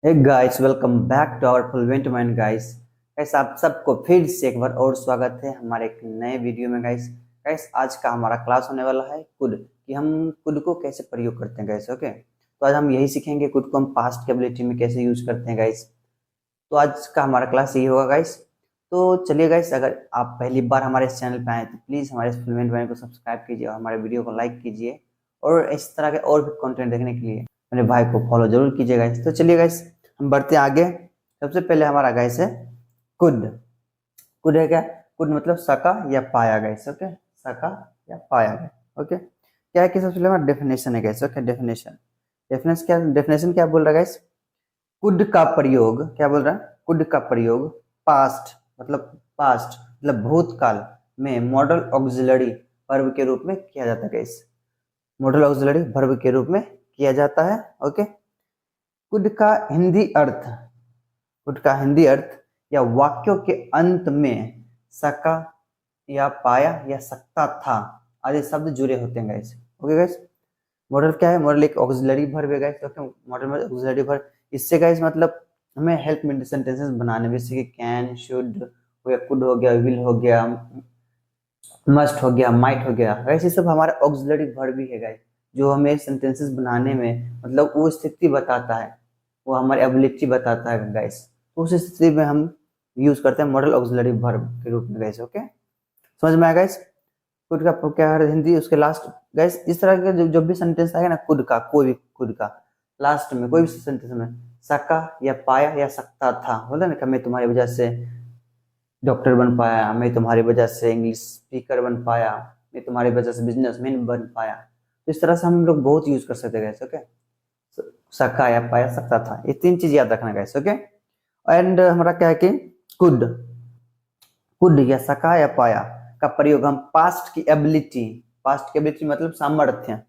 Hey guys, welcome back to our fluent mind guys. Guys, आप सबको फिर से एक बार और स्वागत है हमारे एक नए वीडियो में। गाइस गाइस आज का हमारा क्लास होने वाला है कुड, कि हम कुड को कैसे प्रयोग करते हैं गाइस। ओके, तो आज हम यही सीखेंगे कुड को हम पास्ट की एबिलिटी में कैसे यूज करते हैं गाइस। तो आज का हमारा क्लास यही होगा गाइस। तो चलिए गाइस, अगर आप पहली बार हमारे इस चैनल पे आए तो प्लीज़ हमारे फ्लुएंट माइंड को सब्सक्राइब कीजिए और हमारे वीडियो को लाइक कीजिए, और इस तरह के और भी कंटेंट देखने के लिए मेरे भाई को फॉलो जरूर कीजिए गाइस। तो चलिए गाइस, हम बढ़ते हैं आगे। सबसे पहले हमारा गाइस है कुड। कुड है क्या? कुड मतलब सका या पाया गाइस। ओके, सका या पाया गया। ओके, क्या है कि सबसे पहले हमारा डेफिनेशन है गाइस। ओके, डेफिनेशन क्या बोल रहा है गाइस? कुड का प्रयोग, क्या बोल रहा है? कुड का प्रयोग पास्ट मतलब भूतकाल में मॉडल ऑक्सिलरी वर्ब के रूप में किया जाता है गाइस। मॉडल ऑक्सिलरी वर्ब के रूप में किया जाता है। ओके, कुड का हिंदी अर्थ, कुड का हिंदी अर्थ या वाक्यों के अंत में सका या पाया या सकता था आदि शब्द जुड़े होते हैं गाइस। ओके गाइस, मॉडल क्या है? मॉडल एक ऑक्सिलरी वर्ब है गाइस। ओके, मॉडल में ऑक्सिलरी वर्ब, इससे गाइस मतलब हमें हेल्प मिलती सेंटेंसेस बनाने में, जैसे कि कैन, शुड हो गया, कुड हो गया, विल हो गया, मस्ट हो गया, माइट हो गया। गाइस ये सब हमारा ऑक्सिलरी वर्ब ही है गाइस, जो हमें सेंटेंसेस बनाने में मतलब वो स्थिति बताता है, वो हमारी एबिलिटी बताता है गाइस। तो उस स्थिति में हम यूज करते हैं मॉडल ऑक्सिलरी वर्ब के रूप में गाइस। ओके, समझ में आया गाइस? कुड का क्या है हिंदी, उसके लास्ट गाइस इस तरह के जो भी सेंटेंस आएगा ना, कुड का, कोई भी कुड का लास्ट में कोई भी सेंटेंस में सका या पाया या सकता था, बोला ना कि मैं तुम्हारी वजह से डॉक्टर बन पाया, मैं तुम्हारी वजह से इंग्लिश स्पीकर बन पाया, मैं तुम्हारी वजह से बिजनेसमैन बन पाया। तो इस तरह से हम लोग बहुत यूज कर सकते हैं। ओके, सका या पाया, सकता था, ये तीन चीज याद रखना गाइस। ओके, एंड हमारा क्या है कि कुड, कुड या सका या पाया का प्रयोग हम पास्ट की एबिलिटी मतलब सामर्थ्य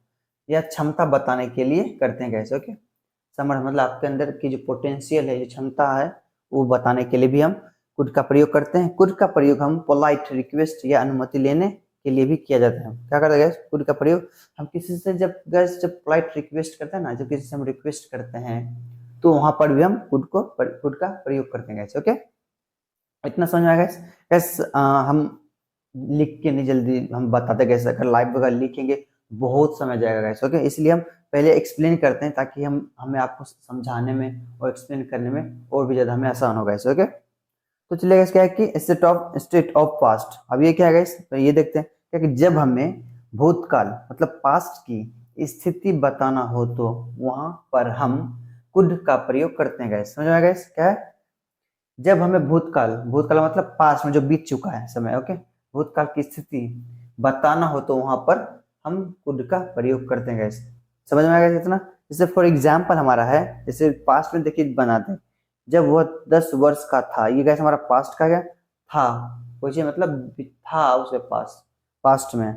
या क्षमता बताने के लिए करते हैं गाइस। ओके, सामर्थ्य मतलब आपके अंदर की जो पोटेंशियल है, जो क्षमता है, वो बताने के लिए भी हम कुड का प्रयोग करते हैं। कुड का प्रयोग हम पोलाइट रिक्वेस्ट या अनुमति लेने के लिए भी किया जाता है। क्या करते हैं कुड का प्रयोग? हम किसी से जब पोलाइट रिक्वेस्ट करते हैं ना, जब किसी से हम रिक्वेस्ट करते हैं, तो वहां पर भी हम कुड का प्रयोग करते हैं। ओके, इतना समझ में आएगा? गैस हम लिख के नहीं जल्दी हम बताते कैसे, अगर लाइव वगैरह लिखेंगे बहुत समय जाएगा गैस। ओके, इसलिए हम पहले एक्सप्लेन करते हैं ताकि हमें आपको समझाने में और एक्सप्लेन करने में और भी ज्यादा हमें आसान होगा। ओके, तो चलिए क्या है कि स्टेट ऑफ पास्ट, अब ये क्या है गाइस? तो ये देखते हैं क्या कि जब हमें भूतकाल मतलब पास्ट की स्थिति बताना हो तो वहां पर हम कुड का प्रयोग करते हैं गाइस। समझ में आया गाइस? क्या है? जब हमें भूतकाल मतलब पास्ट में जो बीत चुका है समय, ओके, भूतकाल की स्थिति बताना हो तो वहां पर हम कुड का प्रयोग करते हैं गाइस। समझ में आएगा इतना? जैसे फॉर एग्जाम्पल हमारा है, जैसे पास्ट में देखिए बनाते हैं, जब वह 10 वर्ष का था, ये गाइस हमारा पास्ट का क्या था, कोई मतलब था उसके पास, पास्ट में,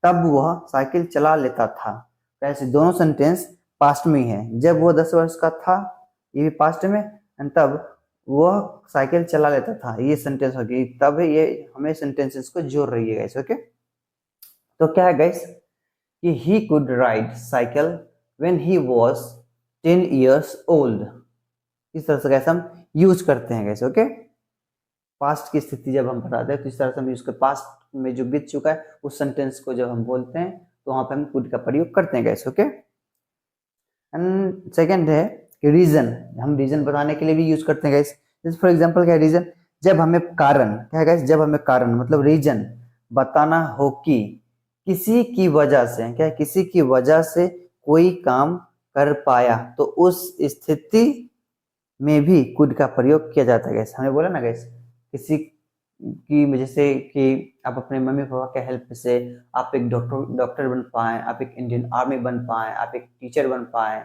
तब वह साइकिल चला लेता था। ऐसे दोनों सेंटेंस पास्ट में ही है। जब वो 10 वर्ष का था, ये भी पास्ट में, एंड तब वह साइकिल चला लेता था, ये सेंटेंस हो गई। तब ये हमें सेंटेंसेस को जोड़ रही है गाइस। ओके, तो क्या है गाइस कि he could ride cycle when he was 10 years old। इस तरह से गाइस हम यूज करते हैं गाइस। ओके, पास्ट की स्थिति जब हम बताते हैं तो इस तरह से हम यूज कर, पास्ट में जो बीत चुका है उस सेंटेंस को जब हम बोलते हैं तो वहां पे हम कुड का प्रयोग करते हैं गाइस। ओके, एंड सेकंड है कि रीजन, हम रीजन बताने के लिए भी यूज करते हैं गाइस। जैसे फॉर एग्जांपल क्या है रीजन? जब हमें कारण, क्या है गाइस? जब हमें कारण मतलब रीजन बताना हो कि किसी की वजह से, क्या है, किसी की वजह से कोई काम कर पाया, तो उस स्थिति में भी कुड का प्रयोग किया जाता है गाइस। हमने बोला ना गाइस, किसी की वजह से कि आप अपने मम्मी पापा के हेल्प से आप एक डॉक्टर बन पाए, आप एक इंडियन आर्मी बन पाए, आप एक टीचर बन पाए,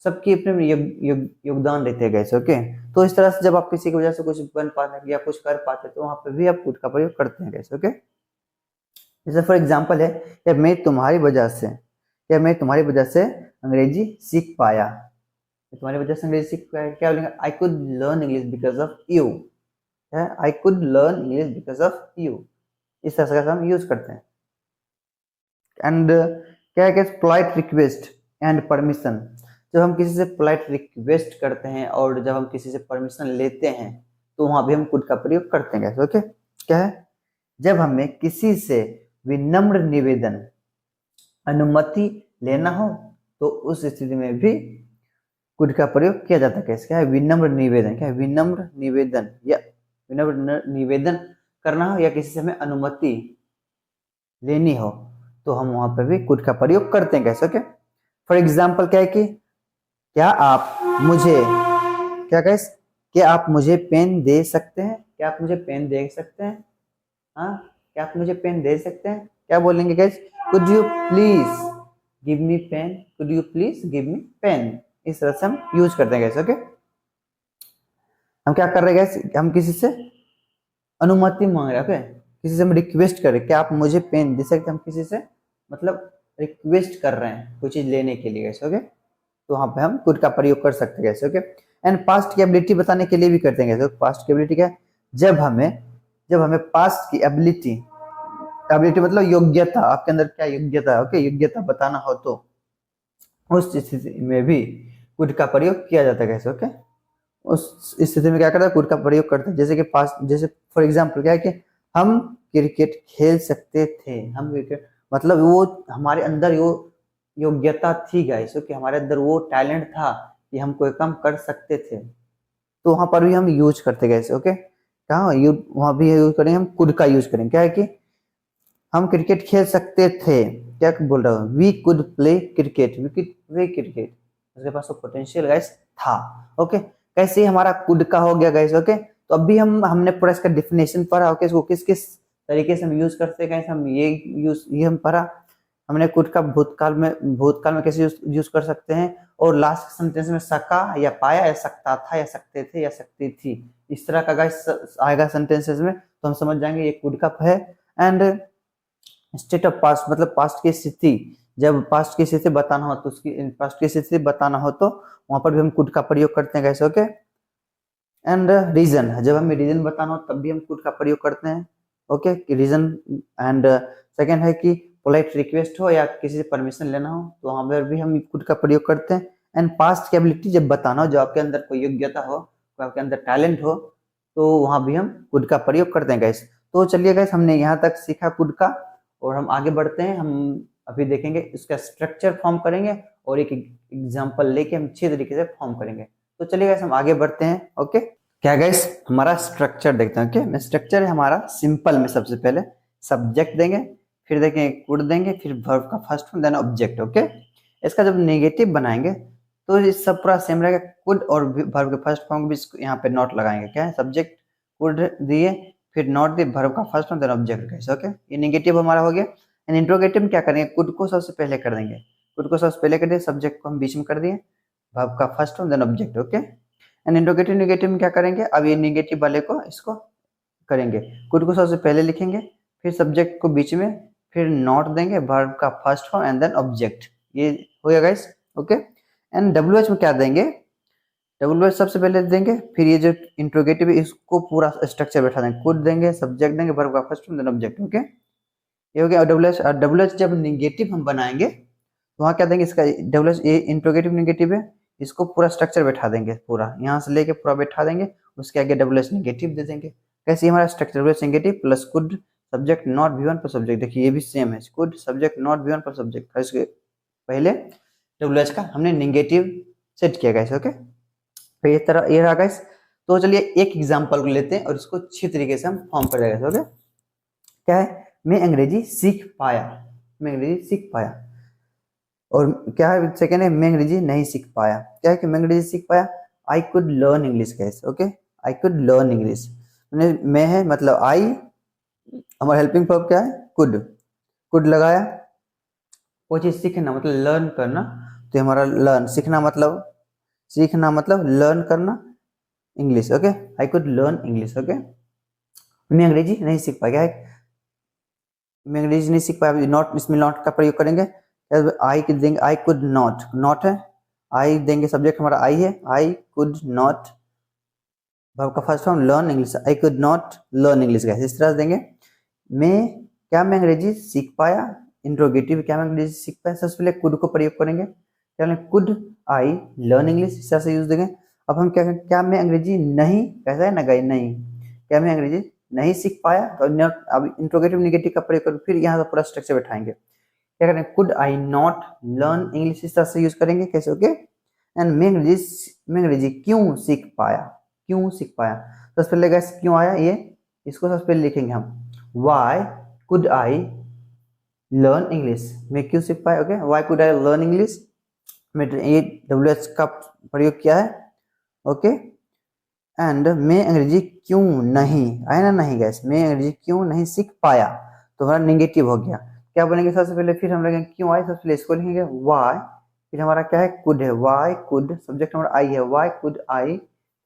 सबकी अपने योगदान रहते हैं गाइस। ओके, तो इस तरह से जब आप किसी की वजह से कुछ बन पाते या कुछ कर पाते तो वहां पे भी आप कुड का प्रयोग करते हैं गाइस। ओके, जैसे फॉर एग्जांपल है कि मैं तुम्हारी वजह से अंग्रेजी सीख पाया, तुम्हारी वजह से अंग्रेजी सीख पाया, क्या बोलेंगे? I could learn English because of you, है, I could learn English because of you. इस तरह से हम यूज करते हैं। एंड क्या है कि पोलाइट रिक्वेस्ट एंड परमिशन, जब हम किसी से पोलाइट रिक्वेस्ट करते हैं और जब हम किसी से परमिशन लेते हैं तो वहां भी हम कुड का प्रयोग करते हैं। ओके, क्या है? जब हमें किसी से विनम्र निवेदन, अनुमति लेना हो तो उस स्थिति में भी कुड का प्रयोग किया जाता है। कैसे? क्या है? विनम्र निवेदन। क्या है? विनम्र निवेदन या विनम्र निवेदन करना हो या किसी से हमें अनुमति लेनी हो तो हम वहां पर भी कुड का प्रयोग करते हैं। कैसे? ओके, फॉर एग्जाम्पल क्या है कि क्या आप मुझे, क्या गाइस, क्या आप मुझे पेन दे सकते हैं? क्या आप मुझे पेन दे सकते हैं? हाँ, क्या आप मुझे पेन दे सकते हैं? क्या बोलेंगे guys? Could you please give me pen? Could you please give me pen? इस तरह से हम यूज करते हैं। कैसे? ओके, हम क्या कर रहे हैं गाइस? हम किसी से अनुमति मांग रहे हैं। ओके, किसी से हम रिक्वेस्ट कर रहे हैं, क्या आप मुझे पेन दे सकते हैं? हम किसी से मतलब रिक्वेस्ट कर रहे हैं कोई चीज लेने के लिए। कैसे? ओके, तो वहां पे हम कुड का प्रयोग कर सकते हैं। कैसे? ओके, एंड पास्ट की एबिलिटी बताने के लिए भी करते हैं। कैसे? पास्ट की एबिलिटी क्या है? जब हमें पास्ट की एबिलिटी, एबिलिटी मतलब योग्यता, आपके अंदर क्या योग्यता है, ओके, योग्यता बताना हो तो उस स्थिति में भी कुड का प्रयोग किया जाता है। कैसे? ओके, उस स्थिति में क्या करता है? कुड का प्रयोग करते हैं। जैसे कि पास्ट, जैसे फॉर एग्जाम्पल क्या है कि हम क्रिकेट खेल सकते थे। हम क्रिकेट मतलब वो हमारे अंदर वो योग्यता थी गाइस, कि हमारे अंदर वो टैलेंट था कि हम कोई काम कर सकते थे, तो वहां पर भी हम यूज करते गए। ओके, कहाँ वहां भी यूज करेंगे, हम कुड का यूज करेंगे। क्या है कि हम क्रिकेट खेल सकते थे, क्या बोल रहा हूँ, we could play cricket, we could play cricket, उसके पास वो पोटेंशियल गाइस था। ओके, कैसे ही हमारा कुड का हो गया गाइस। ओके, तो अभी हमने पूरा इसका डिफिनेशन पढ़ा। ओके, इसको किस किस तरीके से हम यूज करते हैं, हम ये हम पढ़ा। हमने कुड का भूतकाल में कैसे यूज कर सकते हैं, और लास्ट सेंटेंस में सका या पाया या सकता था या सकते थे या सकती थी, इस तरह का गाइस आएगा सेंटेंसेस में, तो हम समझ जाएंगे ये कुड का है। एंड स्टेट ऑफ पास्ट मतलब पास्ट की स्थिति, जब पास्ट की स्थिति बताना हो तो उसकी पास्ट की स्थिति बताना हो तो वहां पर भी हम कुड का प्रयोग करते हैं। कैसे? ओके, एंड रीजन, जब हमें रीजन बताना हो तब भी हम कुड का प्रयोग करते हैं। Okay, reason. एंड सेकेंड है कि पोलाइट रिक्वेस्ट हो या किसी से परमिशन लेना हो तो वहां पर भी हम कुड का प्रयोग करते हैं। एंड पास्ट की एबिलिटी जब बताना हो, जो आपके अंदर कोई योग्यता हो, आपके अंदर टैलेंट हो, तो वहां भी हम कुड का प्रयोग करते हैं गाइस। तो चलिए गाइस, हमने यहाँ तक सीखा कुड का, और हम आगे बढ़ते हैं। हम अभी देखेंगे इसका स्ट्रक्चर फॉर्म करेंगे और एक एग्जांपल लेके हम अच्छी तरीके से फॉर्म करेंगे। तो चलिए गाइस, हम आगे बढ़ते हैं। ओके, क्या गाइस, हमारा स्ट्रक्चर देखते हैं। ओके, स्ट्रक्चर है हमारा सिंपल में, सबसे पहले सब्जेक्ट देंगे, फिर देखेंगे कुड देंगे, फिर वर्ब का first form, then object. Okay, इसका जब नेगेटिव बनाएंगे तो ये सब पूरा सेम रहेगा। कुड और वर्ब के फर्स्ट फॉर्म भी यहाँ पे नॉट लगाएंगे। क्या है? सब्जेक्ट कुड दिए, फिर नॉट दिए, वर्ब का फर्स्ट फॉर्म, देन ऑब्जेक्ट। कैसे? ओके, ये नेगेटिव हमारा हो गया। एंड इंट्रोगेटिव में क्या करेंगे? कुड को सबसे पहले कर देंगे, कुड को सबसे पहले कर दिए, सब्जेक्ट को हम बीच में कर दिए, वर्ब का first form, then object. Okay, and interrogative negative में क्या करेंगे? अब ये नेगेटिव वाले को इसको करेंगे, कुड को सबसे पहले लिखेंगे, फिर सब्जेक्ट को बीच में, फिर नॉट देंगे, वर्ब का first form, and then object. ये हो गया गाइस। ओके, एंड डब्ल्यूएच में क्या देंगे? डब्ल्यूएच सबसे पहले देंगे, फिर ये जो इंट्रोगेटिव है इसको पूरा स्ट्रक्चर बैठा देंगे, कुड देंगे, सब्जेक्ट देंगे, वर्ब का first form, then object. Okay, ये हो गया डब्ल्यूएच। और डब्ल्यूएच जब नेगेटिव हम बनाएंगे तो वहां क्या देंगे? इसका डब्ल्यूएच, ये इंट्रोगेटिव नेगेटिव है, इसको पूरा स्ट्रक्चर बैठा देंगे, पूरा यहाँ से लेके पूरा बैठा देंगे, उसके आगे डब्ल्यूएच नेगेटिव दे देंगे। कैसे? हमारा structure WH negative plus could subject not V1 plus subject. देखिए ये भी सेम है, could subject not V1 plus subject. इसके पहले डब्ल्यूएच का हमने नेगेटिव सेट किया गाइस। ओके, तो ये तरह ये रहा गाइस। तो चलिए एक एग्जांपल को लेते हैं और इसको अच्छी तरीके से हम फॉर्म कर देंगे। ओके, क्या है? मैं अंग्रेजी सीख पाया, मैं अंग्रेजी सीख पाया। और क्या है? सेकेंड है मैं अंग्रेजी नहीं सीख पाया। क्या है कि मैं अंग्रेजी सीख पाया? I could learn English guys. Okay, I could learn English, मैं है मतलब आई, हमारा हेल्पिंग वर्ब क्या है? कुड, कुड लगाया, कोई चीज सीखना मतलब लर्न करना, तो हमारा लर्न, सीखना मतलब लर्न करना English. Okay, I could learn English. Okay, मैं अंग्रेजी नहीं सीख पाया। क्या है? मैं अंग्रेजी नहीं सीख पाया, नॉट, इसमें नॉट का प्रयोग करेंगे। आई देंगे, आई कुड नॉट, नॉट है, आई देंगे, सब्जेक्ट हमारा आई है, आई कुड नॉट, वर्ब का first form learn English, I could not learn English. इस तरह से देंगे। मैं अंग्रेजी सीख पाया, इंट्रोगेटिव, क्या मैं अंग्रेजी सीख पाया, सबसे पहले कुड को प्रयोग करेंगे। क्या कुड आई लर्न इंग्लिश, इस तरह से यूज देंगे। अब हम क्या करें, क्या मैं अंग्रेजी नहीं, कैसा है ना गाइस, नहीं, क्या मैं अंग्रेजी नहीं सीख पाया, तो नॉट, अब इंट्रोगेटिव नेगेटिव का प्रयोग करो, फिर यहाँ से पूरा स्ट्रक्चर बैठाएंगे। क्या करें, could I not learn English, इस तरह से यूज करेंगे, कैसे, ओके। एंड मैं अंग्रेजी क्यों सीख पाया, क्यों सीख पाया, सबसे पहले गाइस क्यों आया ये, इसको सबसे पहले लिखेंगे हम, Y could I learn English, मैं क्यों सीख पाया, okay, Y could I learn English, मैं ये WH का प्रयोग किया है, ओके। एंड मैं अंग्रेजी क्यों नहीं, आया ना, नहीं गैस, मैं अंग्रेजी क्यों नहीं सीख पाया, तो हमारा नेगेटिव हो गया। क्या बोलेंगे सबसे पहले, फिर हम लिखेंगे क्यों आई, सबसे पहले इसको लिखेंगे वाई, फिर हमारा क्या है, कुड है, वाई कुड, सब्जेक्ट हमारा आई है, वाई कुड आई,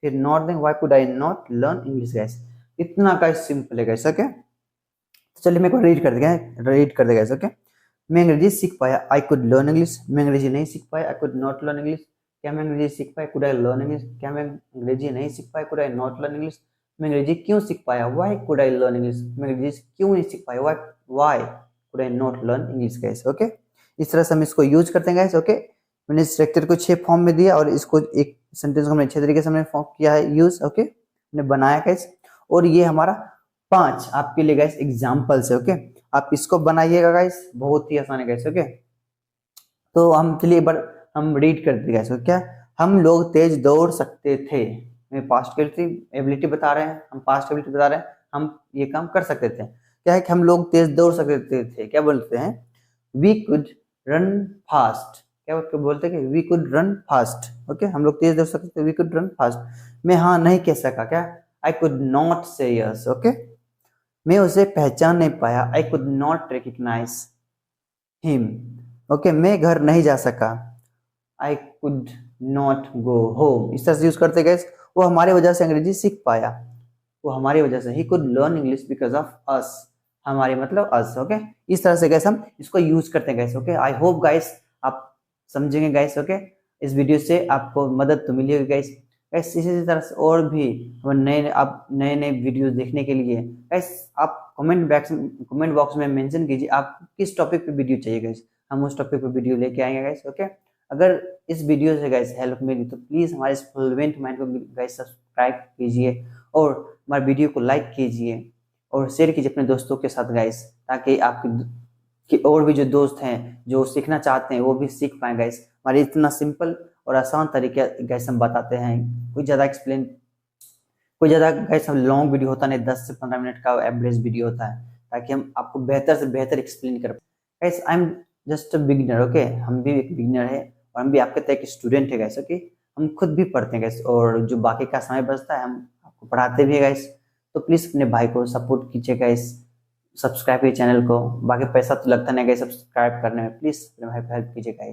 फिर नॉट देंगे, Y could I not learn English gas, इतना का सिंपल है गैस, ओके। तो चलिए मैं रीड कर देगा, ओके। मैं अंग्रेजी सीख पाया, आई कुड लर्न इंग्लिश, मैं अंग्रेजी नहीं सीख पाया, I could not learn English, क्या मैं अंग्रेजी सीख पाया, कुड आई लर्न इंग्लिश, क्या मैं अंग्रेजी नहीं सीख पाया, could I not learn English, मैं अंग्रेजी क्यों सीख पाया, Y could I learn English, मैं अंग्रेजी क्यों नहीं सीख पाया, Y could I not learn English gas, okay. इस तरह से हम इसको यूज करते हैं गैस, ओके। मैंने स्ट्रक्चर को 6 फॉर्म में दिया और इसको एक सेंटेंस को हमने 6 तरीके से हमने फॉर्म किया है यूज, ओके, हमने बनाया गैस। और ये हमारा 5 आपके लिए गैस एग्जाम्पल्स है, ओके। आप इसको बनाइएगा गाइस, बहुत ही आसान है गाइस, ओके। तो हम चलिए एक बार हम रीड करते गाइस, क्या, हम लोग तेज दौड़ सकते थे, मैं पास्ट एबिलिटी बता रहे हैं, हम पास्ट एबिलिटी बता रहे हैं, हम ये काम कर सकते थे, क्या है कि हम लोग तेज दौड़ सकते थे, क्या बोलते हैं, वी कुड रन फास्ट, क्या बोलते हैं कि we could run fast, okay, हम लोग तेज दौड़ सकते थे, वी कुड रन फास्ट। मैं हाँ नहीं कह सका, क्या, I could not say yes, okay. मैं उसे पहचान नहीं पाया, I could not recognise him, okay. मैं घर नहीं जा सका, I could not go home, इस तरह से यूज करते गए, वो हमारी वजह से अंग्रेजी सीख पाया, वो हमारी वजह से, he could learn English because of us, हमारे मतलब अस, ओके। इस तरह से गैस हम इसको यूज करते हैं gas, okay. I hope guys आप समझेंगे गैस, ओके। इस वीडियो से आपको मदद तो मिली होगी गैस। गैस इसी तरह से और भी नए नए वीडियोस देखने के लिए गैस आप कमेंट बॉक्स में मेंशन कीजिए आप किस टॉपिक पे वीडियो चाहिए गैस, हम उस टॉपिक पे वीडियो लेके आएंगे गैस, ओके। अगर इस वीडियो से गैस हेल्प मिली तो प्लीज हमारे इस फ्लुएंट माइंड को गैस सब्सक्राइब कीजिए और हमारे वीडियो को लाइक कीजिए और शेयर कीजिए अपने दोस्तों के साथ गैस, ताकि आपके और भी जो दोस्त हैं जो सीखना चाहते हैं वो भी सीख पाए गैस। हमारे इतना सिंपल और आसान तरीके गैस हम बताते हैं, कोई ज़्यादा गैस हम लॉन्ग वीडियो होता नहीं, 10 से 15 मिनट का एवरेज वीडियो होता है, ताकि हम आपको बेहतर से बेहतर एक्सप्लेन कर पाए। Gas I am just a beginner, okay, हम भी एक बिगिनर है और हम भी आपके तरह एक स्टूडेंट है गैस, ओके। हम खुद भी पढ़ते हैं गैस और जो बाकी का समय बचता है हम आपको पढ़ाते भी है गैस। तो प्लीज़ अपने भाई को सपोर्ट कीजिए गैस, सब्सक्राइब कीजिए चैनल को, बाकी पैसा तो लगता नहीं गैस सब्सक्राइब करने में, प्लीज़ अपने भाई को हेल्प कीजिए गैस।